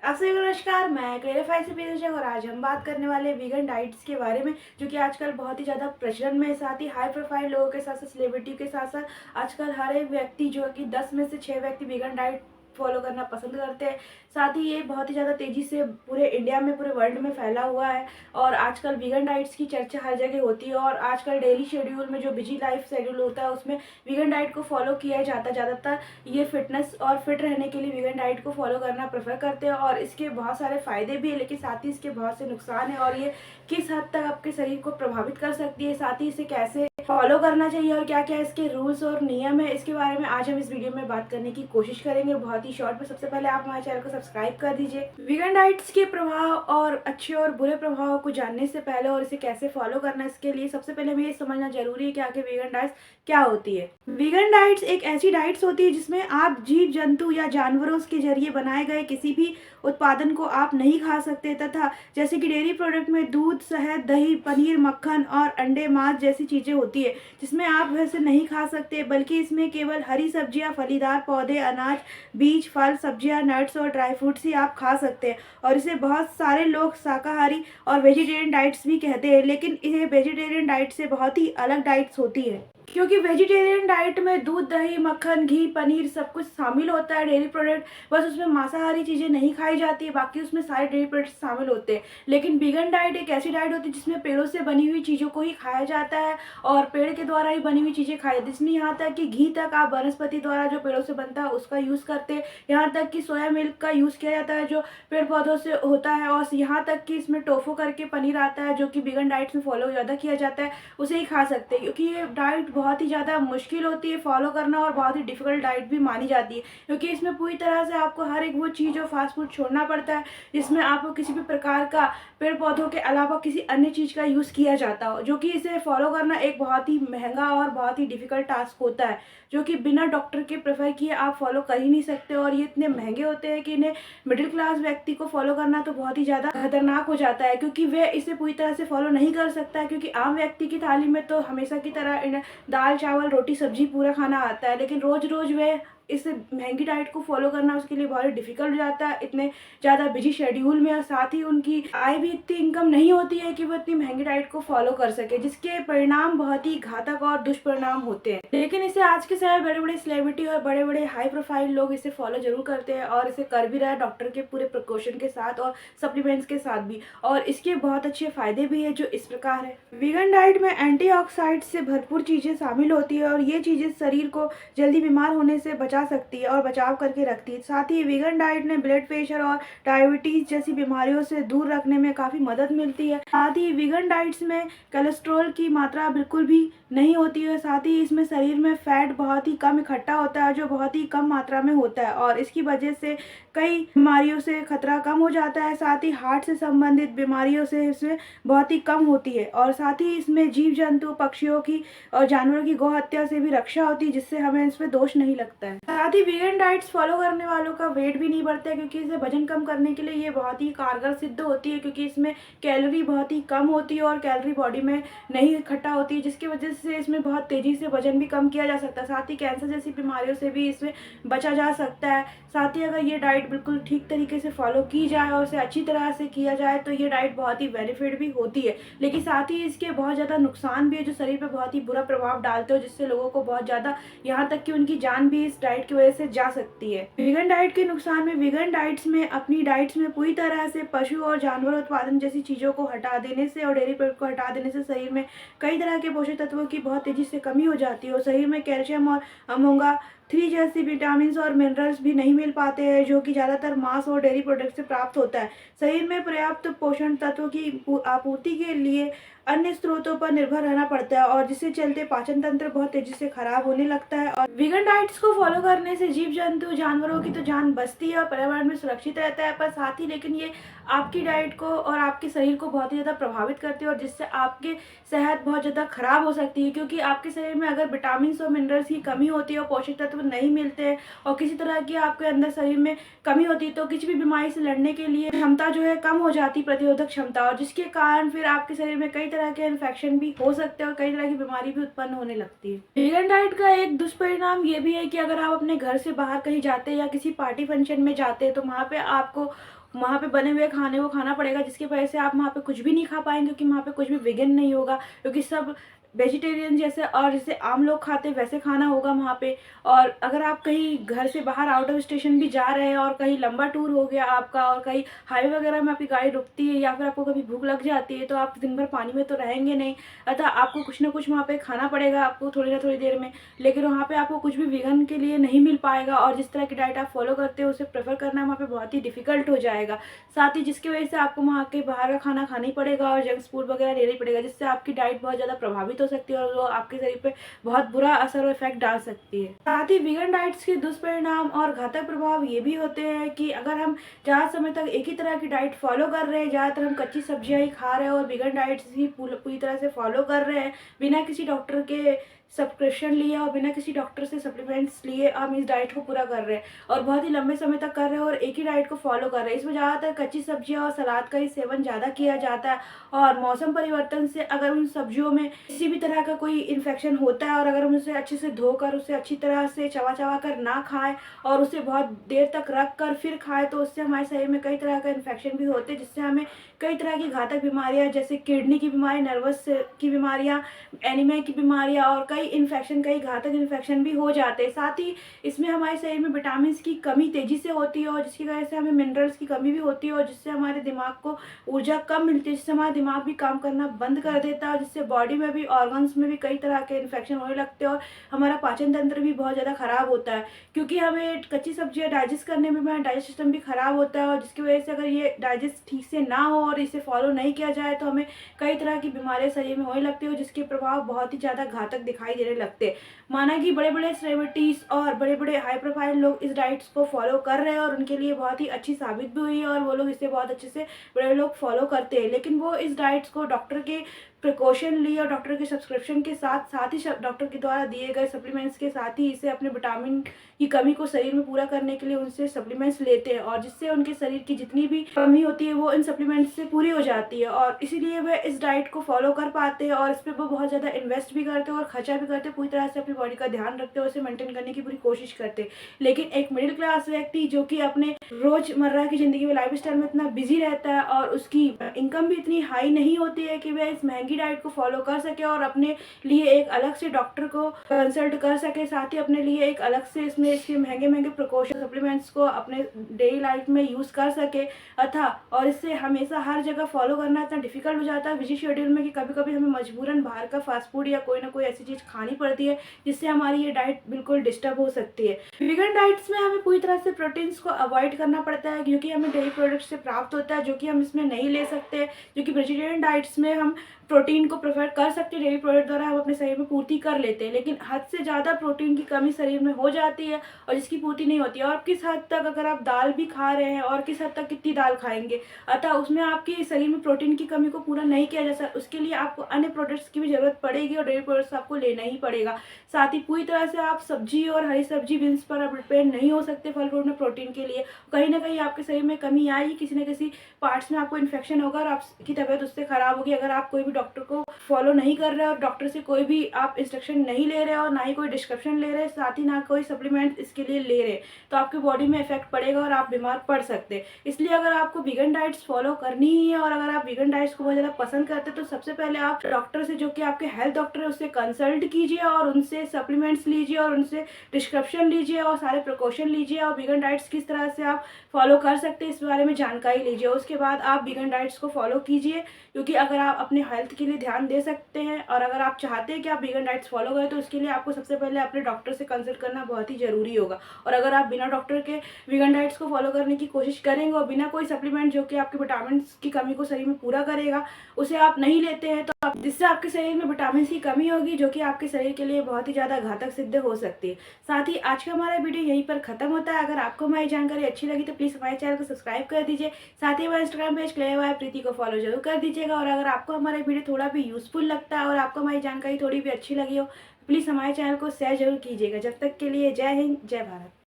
आप सभी को नमस्कार। मैं क्लेरिफाई से पीछे और आज हम बात करने वाले वीगन डाइट्स के बारे में, जो कि आजकल बहुत ही ज़्यादा प्रचलन में है। साथ ही हाई प्रोफाइल लोगों के साथ साथ सेलिब्रिटी के साथ साथ आजकल हर एक व्यक्ति जो कि 10 में से 6 व्यक्ति वीगन डाइट फॉलो करना पसंद करते हैं। साथ ही ये बहुत ही ज़्यादा तेज़ी से पूरे इंडिया में, पूरे वर्ल्ड में फैला हुआ है और आजकल वीगन डाइट्स की चर्चा हर जगह होती है। और आजकल डेली शेड्यूल में जो बिजी लाइफ शेड्यूल होता है उसमें वीगन डाइट को फॉलो किया जाता है। ज़्यादातर ये फिटनेस और फिट रहने के लिए वीगन डाइट को फॉलो करना प्रेफर करते हैं और इसके बहुत सारे फ़ायदे भी है, लेकिन साथ ही इसके बहुत से नुकसान है और ये किस हद तक आपके शरीर को प्रभावित कर सकती है, साथ ही इसे कैसे फॉलो करना चाहिए और क्या क्या इसके रूल्स और नियम है, इसके बारे में आज हम इस वीडियो में बात करने की कोशिश करेंगे बहुत ही शॉर्ट में। सबसे पहले आप हमारे चैनल को सब्सक्राइब कर दीजिए। वीगन डाइट्स के प्रभाव और अच्छे और बुरे प्रभाव को जानने से पहले और इसे कैसे फॉलो करना, इसके लिए सबसे पहले हमें ये समझना जरूरी है कि आखिर वीगन डाइट्स क्या होती है। वीगन डाइट्स एक ऐसी डाइट्स होती है जिसमें आप जीव जंतु या जानवरों के जरिए बनाए गए किसी भी उत्पादन को आप नहीं खा सकते, तथा जैसे कि डेयरी प्रोडक्ट में दूध, शहद, दही, पनीर, मक्खन और अंडे, मांस जैसी चीज़ें होती है जिसमें आप वैसे नहीं खा सकते, बल्कि इसमें केवल हरी सब्जियां, फलीदार पौधे, अनाज, बीज, फल, सब्जियां, नट्स और ड्राई फ्रूट्स ही आप खा सकते हैं। और इसे बहुत सारे लोग शाकाहारी और वेजिटेरियन डाइट्स भी कहते हैं, लेकिन ये वेजिटेरियन डाइट से बहुत ही अलग डाइट्स होती है, क्योंकि वेजिटेरियन डाइट में दूध, दही, मक्खन, घी, पनीर सब कुछ शामिल होता है। डेयरी प्रोडक्ट बस उसमें मांसाहारी चीज़ें नहीं खाई जाती है, बाकी उसमें सारे डेयरी प्रोडक्ट शामिल होते हैं। लेकिन वीगन डाइट एक ऐसी डाइट होती है जिसमें पेड़ों से बनी हुई चीज़ों को ही खाया जाता है और पेड़ के द्वारा ही बनी हुई चीज़ें खाई जाती है, जिसमें यहाँ तक कि घी तक आप वनस्पति द्वारा जो पेड़ों से बनता है उसका यूज़ करते हैं। यहाँ तक कि सोया मिल्क का यूज़ किया जाता है जो पेड़ पौधों से होता है, और यहाँ तक कि इसमें टोफू करके पनीर आता है जो कि वीगन डाइट्स में फॉलो ज़्यादा किया जाता है, उसे ही खा सकते हैं। क्योंकि ये डाइट बहुत ही ज़्यादा मुश्किल होती है फॉलो करना और बहुत ही डिफिकल्ट डाइट भी मानी जाती है, क्योंकि इसमें पूरी तरह से आपको हर एक वो चीज़ जो फास्ट फूड छोड़ना पड़ता है जिसमें आपको किसी भी प्रकार का पेड़ पौधों के अलावा किसी अन्य चीज़ का यूज़ किया जाता हो, जो कि इसे फॉलो करना एक बहुत ही महंगा और बहुत ही डिफिकल्ट टास्क होता है, जो कि बिना डॉक्टर के प्रेफर किए आप फॉलो कर ही नहीं सकते। और ये इतने महंगे होते हैं कि इन्हें मिडिल क्लास व्यक्ति को फॉलो करना तो बहुत ही ज़्यादा खतरनाक हो जाता है, क्योंकि वह इसे पूरी तरह से फॉलो नहीं कर सकता है। क्योंकि आम व्यक्ति की थाली में तो हमेशा की तरह दाल, चावल, रोटी, सब्जी पूरा खाना आता है, लेकिन रोज़ रोज़ वह इस महंगी डाइट को फॉलो करना उसके लिए बहुत डिफिकल्ट हो जाता है, इतने ज़्यादा बिजी शेड्यूल में। और साथ ही उनकी आय भी इतनी इनकम नहीं होती है कि वो इतनी महंगी डाइट को फॉलो कर सके, जिसके परिणाम बहुत ही घातक और दुष्परिणाम होते हैं। लेकिन इसे आज के समय बड़े बड़े सेलिब्रिटी और बड़े बड़े हाई प्रोफाइल लोग इसे फॉलो जरूर करते हैं और इसे कर भी रहे हैं डॉक्टर के पूरे प्रिकॉशन के साथ और सप्लीमेंट्स के साथ भी, और इसके बहुत अच्छे फायदे भी है जो इस प्रकार है। वीगन डाइट में एंटीऑक्सीडेंट्स से भरपूर चीज़ें शामिल होती है और ये चीज़ें शरीर को जल्दी बीमार होने से बचा सकती है और बचाव करके रखती है। साथ ही वीगन डाइट ने ब्लड प्रेशर और डायबिटीज जैसी बीमारियों से दूर रखने में काफ़ी मदद मिलती है। साथ ही वीगन डाइट्स में कोलेस्ट्रॉल की मात्रा बिल्कुल भी नहीं होती है। साथ ही इसमें शरीर में फैट बहुत ही कम इकट्ठा होता है, जो बहुत ही कम मात्रा में होता है, और इसकी वजह से कई बीमारियों से खतरा कम हो जाता है। साथ ही हार्ट से संबंधित बीमारियों से इसमें बहुत ही कम होती है, और साथ ही इसमें जीव जंतु, पक्षियों की और जानवरों की गौ हत्या से भी रक्षा होती है, जिससे हमें इसमें दोष नहीं लगता है। साथ ही वीगन डाइट्स फॉलो करने वालों का वेट भी नहीं बढ़ता है, क्योंकि इसे वजन कम करने के लिए ये बहुत ही कारगर सिद्ध होती है, क्योंकि इसमें कैलोरी बहुत ही कम होती है और कैलोरी बॉडी में नहीं इकट्ठा होती है, जिसकी वजह से इसमें बहुत तेज़ी से वजन भी कम किया जा सकता है। साथ ही कैंसर जैसी बीमारियों से भी इसमें बचा जा सकता है। साथ ही अगर ये डाइट बिल्कुल ठीक तरीके से फॉलो की जाए और उसे अच्छी तरह से किया जाए तो ये डाइट बहुत ही बेनिफिट भी होती है, लेकिन साथ ही इसके बहुत ज़्यादा नुकसान भी है जो शरीर पर बहुत ही बुरा प्रभाव डालते हो, जिससे लोगों को बहुत ज़्यादा, यहाँ तक कि उनकी जान भी इस डाइट की वजह से जा सकती है। वीगन डाइट के नुकसान में वीगन डाइट्स में अपनी डाइट्स में पूरी तरह से पशु और जानवर उत्पादन जैसी चीज़ों को हटा देने से और डेयरी प्रोडक्ट को हटा देने से शरीर में कई तरह के पोषक तत्वों की बहुत तेज़ी से कमी हो जाती है और शरीर में कैल्शियम और ओमेगा 3 जैसी विटामिन और मिनरल्स भी नहीं मिल पाते हैं, जो कि ज़्यादातर मांस और डेयरी प्रोडक्ट से प्राप्त होता है। शरीर में पर्याप्त पोषण तत्वों की आपूर्ति के लिए अन्य स्रोतों पर निर्भर रहना पड़ता है, और जिससे चलते पाचन तंत्र बहुत तेजी से खराब होने लगता है। और वीगन डाइट्स को फॉलो करने से जीव जंतु, जानवरों की तो जान बचती है और पर्यावरण में सुरक्षित रहता है, पर साथ ही लेकिन ये आपकी डाइट को और आपके शरीर को बहुत ही ज़्यादा प्रभावित करती है, और जिससे आपकी सेहत बहुत ज़्यादा खराब हो सकती है, क्योंकि आपके शरीर में अगर विटामिन और मिनरल्स की कमी होती है और पोषक तत्व नहीं मिलते हैं और किसी तरह की आपके अंदर शरीर में कमी होती है, तो किसी भी बीमारी से लड़ने के लिए क्षमता जो है कम हो जाती है, प्रतिरोधक क्षमता, और जिसके कारण फिर आपके शरीर में कई तरह के इन्फेक्शन भी हो सकते हैं और कई तरह की बीमारी भी उत्पन्न होने लगती है। वीगन डाइट का एक दुष्परिणाम ये भी है कि अगर आप अपने घर से बाहर कहीं जाते हैं या किसी पार्टी फंक्शन में जाते हैं तो वहाँ पे आपको वहाँ पे बने हुए खाने को खाना पड़ेगा, जिसकी वजह से आप वहाँ पे कुछ भी नहीं खा पाएँगे, क्योंकि वहाँ पे कुछ भी वीगन नहीं होगा, क्योंकि सब वेजिटेरियन जैसे और जैसे आम लोग खाते हैं वैसे खाना होगा वहाँ पे। और अगर आप कहीं घर से बाहर आउट ऑफ स्टेशन भी जा रहे हैं और कहीं लंबा टूर हो गया आपका और कहीं हाईवे वगैरह में आपकी गाड़ी रुकती है या फिर आपको कभी भूख लग जाती है, तो आप दिन भर पानी में तो रहेंगे नहीं, अतः आपको कुछ ना कुछ वहाँ पे खाना पड़ेगा आपको थोड़ी ना थोड़ी देर में। लेकिन वहाँ पे आपको कुछ भी वीगन के लिए नहीं मिल पाएगा और जिस तरह की डाइट आप फॉलो करते हो उसे प्रेफर करना वहाँ पे बहुत ही डिफिकल्ट हो जाएगा। साथ ही जिसकी वजह से आपको वहाँ के बाहर का खाना खाना ही पड़ेगा और जंक फूड वगैरह लेना ही पड़ेगा, जिससे आपकी डाइट बहुत ज़्यादा प्रभावित हो सकती है और वो आपके शरीर पे बहुत बुरा असर और इफेक्ट डाल सकती है। साथ ही वीगन डाइट्स के दुष्परिणाम और घातक प्रभाव ये भी होते हैं कि अगर हम ज़्यादा समय तक एक ही तरह की डाइट फॉलो कर रहे हैं, ज़्यादातर हम कच्ची सब्जियां ही खा रहे हैं और वीगन डाइट्स ही पूरी तरह से फॉलो कर रहे हैं बिना किसी डॉक्टर के सब्सक्रिप्शन लिए और बिना किसी डॉक्टर से सप्लीमेंट्स लिए हम इस डाइट को पूरा कर रहे हैं और बहुत ही लंबे समय तक कर रहे हैं और एक ही डाइट को फॉलो कर रहे हैं। इसमें ज़्यादातर कच्ची सब्जियां और सलाद का ही सेवन ज़्यादा किया जाता है और मौसम परिवर्तन से अगर उन सब्जियों में किसी भी तरह का कोई इन्फेक्शन होता है और अगर हम उसे अच्छे से धोकर उसे अच्छी तरह से चबा चबा कर ना खाएं और उसे बहुत देर तक रख कर फिर खाएं, तो उससे हमारे शरीर में कई तरह का इन्फेक्शन भी होते हैं, जिससे हमें कई तरह की घातक बीमारियां जैसे किडनी की बीमारी, नर्वस की बीमारियां, एनीमिया की बीमारियां और कई इन्फेक्शन, कई घातक इन्फेक्शन भी हो जाते हैं। साथ ही इसमें हमारे शरीर में विटामिन की कमी तेजी से होती है और जिसकी वजह से हमें मिनरल्स की कमी भी होती है और जिससे हमारे दिमाग को ऊर्जा कम मिलती है, जिससे हमारा दिमाग भी काम करना बंद कर देता है और जिससे बॉडी में भी, ऑर्गन्स में भी कई तरह के इन्फेक्शन होने लगते हैं और हमारा पाचन तंत्र भी बहुत ज़्यादा खराब होता है, क्योंकि हमें कच्ची सब्जियां डाइजेस्ट करने में हमारा डाइजेस्ट सिस्टम भी खराब होता है और जिसकी वजह से अगर ये डाइजेस्ट ठीक से ना हो और इसे फॉलो नहीं किया जाए तो हमें कई तरह की बीमारियां शरीर में होने लगती है, जिसके प्रभाव बहुत ही ज़्यादा घातक दिखाई देने लगते हैं। माना कि बड़े बड़े सेलिब्रिटीज और बड़े बड़े हाई प्रोफाइल लोग इस डाइट्स को फॉलो कर रहे हैं और उनके लिए बहुत ही अच्छी साबित भी हुई है और वो लोग इसे बहुत अच्छे से बड़े लोग फॉलो करते हैं, लेकिन वो इस डाइट्स को डॉक्टर के प्रिकॉशन लिए और डॉक्टर के सब्सक्रिप्शन के साथ ही डॉक्टर के द्वारा दिए गए सप्लीमेंट्स के साथ ही इसे अपने विटामिन की कमी को शरीर में पूरा करने के लिए उनसे सप्लीमेंट्स लेते हैं और जिससे उनके शरीर की जितनी भी कमी होती है वो इन सप्लीमेंट्स से पूरी हो जाती है और इसीलिए वे इस डाइट को फॉलो कर पाते हैं और इस पर वो बहुत ज़्यादा इन्वेस्ट भी करते हैं और खर्चा भी करते हैं, पूरी तरह से अपनी बॉडी का ध्यान रखते हैं, उसे मेंटेन करने की पूरी कोशिश करते हैं। लेकिन एक मिडिल क्लास व्यक्ति जो कि अपने रोजमर्रा की ज़िंदगी में लाइफ स्टाइल में इतना बिजी रहता है और उसकी इनकम भी इतनी हाई नहीं होती है कि वह इस महंगी डाइट को फॉलो कर सके और अपने लिए एक अलग से डॉक्टर को कंसल्ट कर सके, साथ ही अपने लिए एक अलग से इसमें इसके महंगे महंगे प्रिकॉशन सप्लीमेंट्स को अपने डेली लाइफ में यूज़ कर सके अथा और इससे हमेशा हर जगह फॉलो करना इतना डिफिकल्ट हो जाता है बिजी शेड्यूल में कि कभी कभी हमें मजबूरन बाहर का फास्ट फूड या कोई ना कोई ऐसी चीज़ खानी पड़ती है जिससे हमारी ये डाइट बिल्कुल डिस्टर्ब हो सकती है। वीगन डाइट्स में हमें पूरी तरह से प्रोटीन्स को अवॉइड करना पड़ता है क्योंकि हमें डेयरी प्रोडक्ट से प्राप्त होता है, जो कि हम इसमें नहीं ले सकते, जो कि वेजिटेरियन डाइट्स में हम प्रोटीन को प्रेफर कर सकते हैं, डेयरी प्रोडक्ट द्वारा हम अपने शरीर में पूर्ति कर लेते हैं, लेकिन हद से ज़्यादा प्रोटीन की कमी शरीर में हो जाती है और जिसकी पूर्ति नहीं होती है। और किस हद तक अगर आप दाल भी खा रहे हैं और किस हद तक कितनी दाल खाएंगे, अतः उसमें आपके शरीर में प्रोटीन की कमी को पूरा नहीं किया जा सकता, उसके लिए आपको अन्य प्रोडक्ट्स की भी जरूरत पड़ेगी और डेयरी प्रोडक्ट्स आपको लेना ही पड़ेगा। साथ ही पूरी तरह से आप सब्जी और हरी सब्जी बीन्स पर आप डिपेंड नहीं हो सकते फल फ्रूट में प्रोटीन के लिए, कहीं ना कहीं आपके शरीर में कमी आएगी, किसी न किसी पार्ट्स में आपको इन्फेक्शन होगा और आपकी तबीयत उससे खराब होगी अगर आप कोई भी डॉक्टर को फॉलो नहीं कर रहे और डॉक्टर से कोई भी आप इंस्ट्रक्शन नहीं ले रहे और ना ही कोई डिस्क्रिप्शन ले रहे, साथ ही ना कोई सप्लीमेंट इसके लिए ले रहे, तो आपकी बॉडी में इफेक्ट पड़ेगा और आप बीमार पड़ सकते हैं। इसलिए अगर आपको वीगन डाइट्स फॉलो करनी ही है और अगर आप वीगन डाइट्स को बहुत ज़्यादा पसंद करते हैं तो सबसे पहले आप डॉक्टर से, जो कि आपके हेल्थ डॉक्टर है, उससे कंसल्ट कीजिए और उनसे सप्लीमेंट्स लीजिए और उनसे डिस्क्रिप्शन लीजिए और सारे प्रिकॉशन लीजिए और वीगन डाइट्स किस तरह से आप फॉलो कर सकते हैं इस बारे में जानकारी लीजिए। उसके बाद आप वीगन डाइट्स को फॉलो कीजिए, क्योंकि अगर आप अपने हेल्थ के लिए ध्यान दे सकते हैं और अगर आप चाहते हैं कि आप वीगन डाइट्स फॉलो करें तो उसके लिए आपको सबसे पहले अपने डॉक्टर से कंसल्ट करना बहुत ही ज़रूरी होगा। और अगर आप बिना डॉक्टर के वीगन डाइट्स को फॉलो करने की कोशिश करेंगे और बिना कोई सप्लीमेंट जो कि आपके विटामिन की कमी को शरीर में पूरा करेगा उसे आप नहीं लेते हैं, तो जिससे आपके शरीर में विटामिन की कमी होगी जो कि आपके शरीर के लिए बहुत ही ज़्यादा घातक सिद्ध हो सकती है। साथ ही आज का हमारा वीडियो यहीं पर खत्म होता है। अगर आपको हमारी जानकारी अच्छी लगी तो प्लीज़ हमारे चैनल को सब्सक्राइब कर दीजिए, साथ ही हमारे इंस्टाग्राम पेज क्लेयर बाय प्रीति को फॉलो जरूर कर दीजिएगा। और अगर आपको हमारा वीडियो थोड़ा भी यूजफुल लगता है और आपको हमारी जानकारी थोड़ी भी अच्छी लगी हो, प्लीज़ हमारे चैनल को शेयर जरूर कीजिएगा। जब तक के लिए जय हिंद, जय भारत।